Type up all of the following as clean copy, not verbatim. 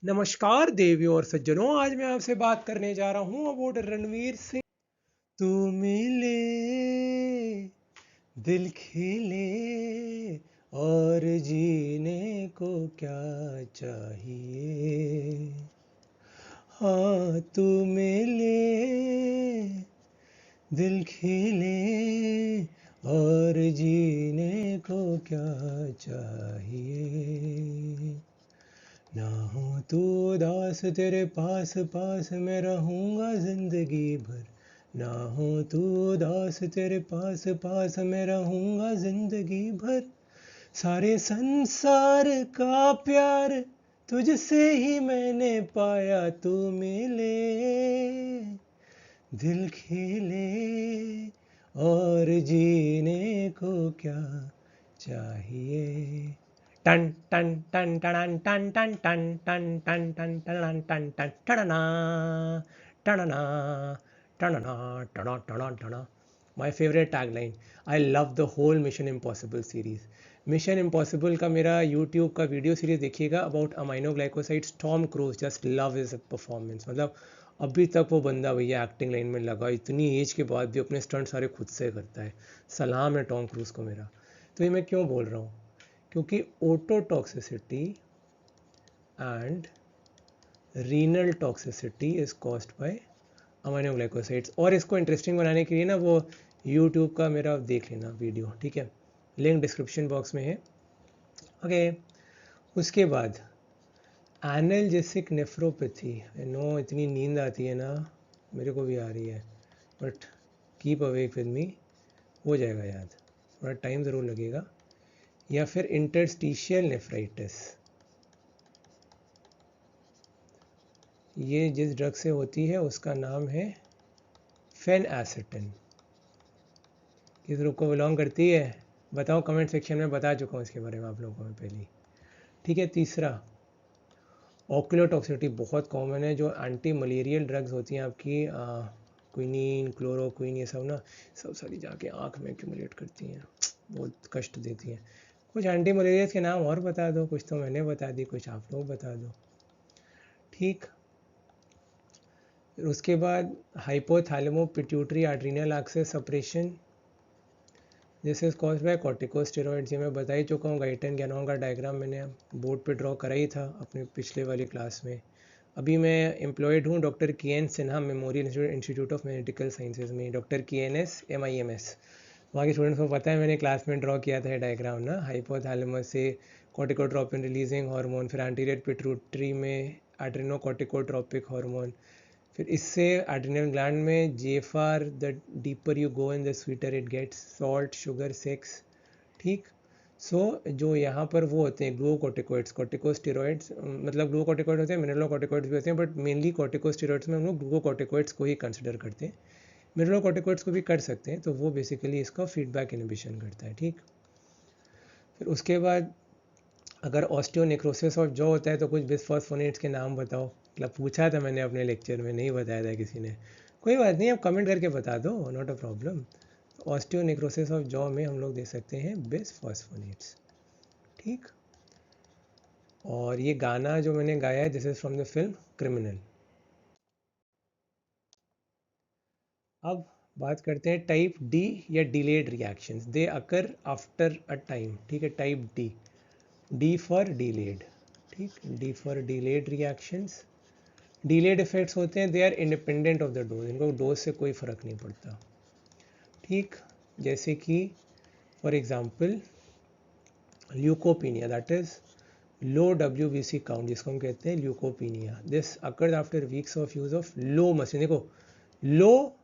नमस्कार देवियों और सज्जनों, आज मैं आपसे बात करने जा रहा हूँ अबाउट रणवीर सिंह। तू मिले, दिल खिले और जीने को क्या चाहिए। हाँ तू मिले, दिल खिले और जीने को क्या चाहिए। ना हो तू उदास, तेरे पास पास मैं रहूँगा जिंदगी भर। ना हो तू उदास, तेरे पास पास मैं रहूँगा जिंदगी भर। सारे संसार का प्यार तुझसे ही मैंने पाया। तू मिले, दिल खिले और जीने को क्या चाहिए। टन टन टन टन टन टन टन टन टन टन टन टन टन टनना टनना टनना टना टना टना। My favourite tagline. I love the whole Mission Impossible series. Mission Impossible का मेरा यूट्यूब का वीडियो सीरीज देखिएगा about aminoglycosides. Tom Cruise just love his performance. मतलब अभी तक वो बंदा भैया एक्टिंग लाइन में लगा, इतनी एज के बाद भी अपने स्टंट सारे खुद से करता है। सलाम है टॉम क्रूज को मेरा। तो ये मैं क्यों बोल रहा हूँ, क्योंकि ototoxicity and renal toxicity is caused bye aminoglycosides. और इसको इंटरेस्टिंग बनाने के लिए ना वो यूट्यूब का मेरा देख लेना वीडियो, ठीक है, लिंक डिस्क्रिप्शन बॉक्स में है। ओके, उसके बाद एनाल्जेसिक नेफ्रोपैथी। नो, इतनी नींद आती है ना, मेरे को भी आ रही है, but keep awake with me, हो जाएगा याद, थोड़ा टाइम ज़रूर लगेगा। या फिर इंटरस्टिशियल नेफ्राइटिस, ये जिस ड्रग से होती है उसका नाम है फेनएसिटिन। किस ग्रुप को बिलोंग करती है बताओ, कमेंट सेक्शन में बता चुका हूँ इसके बारे में आप लोगों को मैं पहले ही, ठीक है। तीसरा, ऑक्यूलोटॉक्सिसिटी बहुत कॉमन है। जो एंटी मलेरियल ड्रग्स होती हैं आपकी, क्विनीन, क्लोरोक्विन, ये सब ना, सब सारी जाके आँख में एक्यूमुलेट करती हैं, बहुत कष्ट देती हैं। कुछ एंटी मलेरियस के नाम और बता दो, कुछ तो मैंने बता दी, कुछ आप लोग बता दो, ठीक। फिर उसके बाद hypothalamo pituitary adrenal axis suppression, this is caused by corticosteroids. ये मैं बता ही चुका हूँ, गाइटन गैनोन का डायग्राम मैंने बोर्ड पे ड्रॉ करा ही था अपने पिछले वाली क्लास में। अभी मैं एम्प्लॉयड हूँ doctor K N Sinha memorial institute of medical sciences में, डॉक्टर KNS MIMS। वहाँ के स्टूडेंट्स को पता है, मैंने क्लास में ड्रॉ किया था डायग्राम ना। हाइपोथैलेमस से कॉर्टिकोट्रोपिन रिलीजिंग हार्मोन, फिर एंटीरियर पिट्यूटरी में एड्रेनोकॉर्टिकोट्रोपिक हार्मोन, फिर इससे एड्रिनल ग्लैंड में GFR, the deeper you go in the sweeter it gets, salt, sugar, sex, ठीक। सो जो यहाँ पर वो होते हैं ग्लूकोकॉर्टिकॉइड्स, कॉर्टिकोस्टेरॉइड्स, मतलब ग्लूकोकॉर्टिकॉइड होते हैं, मिनरलोकॉर्टिकॉइड्स भी होते हैं, बट मेनली कॉर्टिकोस्टेरॉइड्स में हम लोग ग्लूकोकॉर्टिकॉइड्स को ही कंसिडर करते हैं। मिनरलोकॉर्टिकॉइड्स को भी कर सकते हैं, तो वो बेसिकली इसका फीडबैक इनहिबिशन करता है, ठीक। फिर उसके बाद अगर ऑस्टियोनेक्रोसिस ऑफ जॉ होता है तो कुछ बिस्फॉस्फोनेट्स के नाम बताओ। मतलब पूछा था मैंने अपने लेक्चर में, नहीं बताया था किसी ने, कोई बात नहीं, आप कमेंट करके बता दो, not a problem. Osteonecrosis of jaw में हम लोग दे सकते हैं बिस्फॉस्फोनेट्स, ठीक। और ये गाना जो मैंने गाया है, this is from the film Criminal. अब बात करते हैं टाइप डी या delayed reactions. They occur after a time, ठीक है, type D, D for delayed, ठीक, D for delayed reactions. Delayed effects होते हैं, they are independent of the dose, इनको डोज से कोई फ़र्क नहीं पड़ता, ठीक। जैसे कि for example leukopenia, that is low WBC count, जिसको हम कहते हैं leukopenia. This occurs after weeks of use of low machine. देखो, लो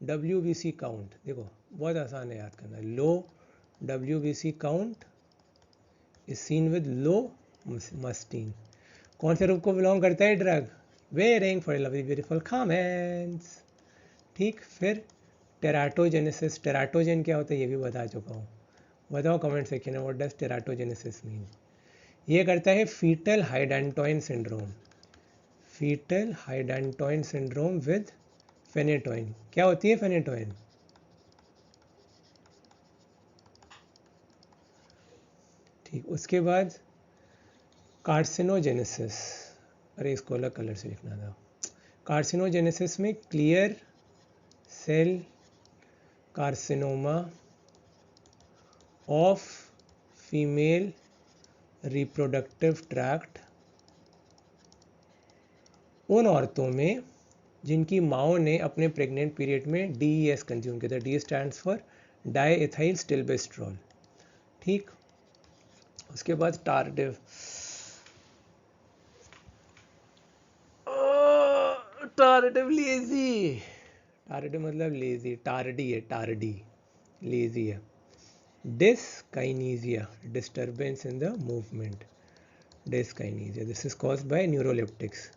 WBC काउंट, देखो बहुत आसान है याद करना, low WBC count is seen with low mustine. कौन से रूप को बिलोंग करता है drug? Waiting for lovely beautiful comments, ठीक। फिर टेराटोजेनेसिस, टेराटोजेन क्या होता है ये भी बता चुका हूँ, बताओ कमेंट सेक्शन में, व्हाट डज टेराटोजेनेसिस मीन। ये करता है fetal hydantoin syndrome, fetal hydantoin syndrome with phenytoin. क्या होती है फेनेटोइन? ठीक। उसके बाद कार्सिनोजेनेसिस, अरे इसको अलग कलर से लिखना था। कार्सिनोजेनेसिस में clear cell carcinoma of female reproductive tract उन औरतों में जिनकी माओ ने अपने प्रेग्नेंट पीरियड में DES कंज्यूम किया था। D stands for diethyl stilbestrol. ठीक, उसके बाद टार्डिव, टार्डिव लेजी, टार्डिव मतलब लेजी, टार्डी है, टार्डी लेजी है। Dyskinesia, disturbance in the movement, dyskinesia, this is caused by neuroleptics.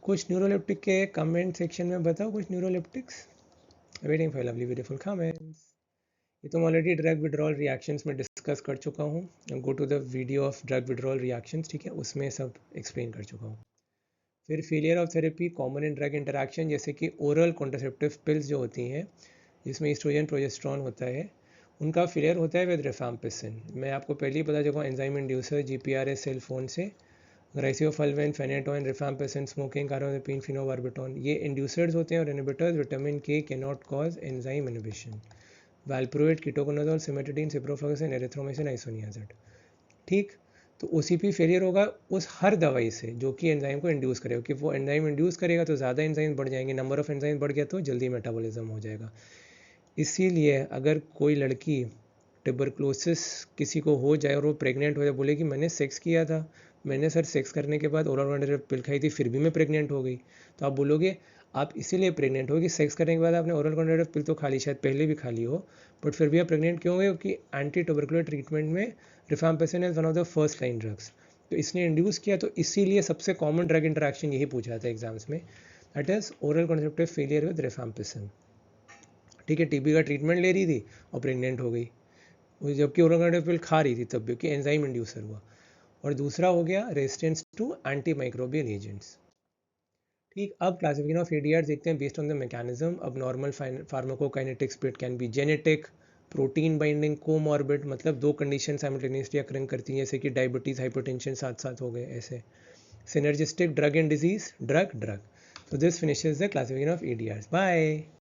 कुछ न्यूरोलेप्टिक के कमेंट सेक्शन में बताओ, कुछ neuroleptics. Waiting for lovely beautiful comments. ये तो ऑलरेडी ड्रग विड्रॉल रिएक्शंस में डिस्कस कर चुका हूँ। Go to the video of drug withdrawal reactions, ठीक है, उसमें सब एक्सप्लेन कर चुका हूँ। फिर failure of therapy common in drug interaction, जैसे कि ओरल कॉन्ट्रासेप्टिव पिल्स जो होती हैं जिसमें ईस्ट्रोजन प्रोजेस्टेरॉन होता है, उनका फेलियर होता है विद रिफैम्पिसिन। मैं आपको पहले ही बता चुका हूँ, enzyme inducer GPRS cell phone से griseofulvin, phenytoin, rifampicin, smoking, carbamazepine, phenobarbitone, ये इंड्यूसर्स होते हैं और inhibitors vitamin K cannot cause enzyme inhibition. Valproate, ketoconazole, cimetidine, ciprofloxacin, erythromycin, isoniazid. ठीक, तो OCP फेलियर होगा उस हर दवाई से जो कि एंजाइम को इंड्यूस करेगा, कि वो एंजाइम इंड्यूस करेगा तो ज़्यादा एंजाइम बढ़ जाएंगे, नंबर ऑफ एंजाइम बढ़ गया तो जल्दी मेटाबॉलिज्म हो जाएगा। इसीलिए अगर कोई लड़की ट्यूबरक्लोसिस किसी को हो जाए और वो प्रेग्नेंट हो जाए, बोले कि मैंने सेक्स किया था, मैंने सर सेक्स करने के बाद ओरल कॉन्ट्रासेप्टिव पिल खाई थी फिर भी मैं प्रेग्नेंट हो गई, तो आप बोलोगे आप इसीलिए प्रेग्नेंट हो कि सेक्स करने के बाद आपने ओरल कॉन्ट्रासेप्टिव पिल तो खा ली, शायद पहले भी खा ली हो, बट फिर भी आप प्रेग्नेंट क्यों हो गए? क्योंकि एंटी ट्यूबरकुलर ट्रीटमेंट में rifampicin is one of the first line drugs, तो इसने इंड्यूस किया। तो इसीलिए सबसे कॉमन ड्रग इंटरैक्शन यही पूछा था एग्जाम्स में, that is oral contraceptive failure with rifampicin. ठीक है, TB का ट्रीटमेंट ले रही थी और प्रेग्नेंट हो गई, जबकि ओरल कॉन्ट्रासेप्टिव पिल खा रही थी तब भी, कि एंजाइम इंड्यूसर हुआ। और दूसरा हो गया resistance to antimicrobial agents. ठीक, अब क्लासिफिकेशन ऑफ ADR देखते हैं बेस्ड ऑन द मैकेनिज्म। अब नॉर्मल फार्माकोकाइनेटिक्स पे it can be genetic, protein binding, comorbid, मतलब दो कंडीशन साइमल्टेनियसली अकरिंग करती हैं, जैसे कि डायबिटीज़, हाइपरटेंशन साथ साथ हो गए ऐसे। Synergistic, drug and disease, drug drug. So this finishes the classification of ADRs. Bye.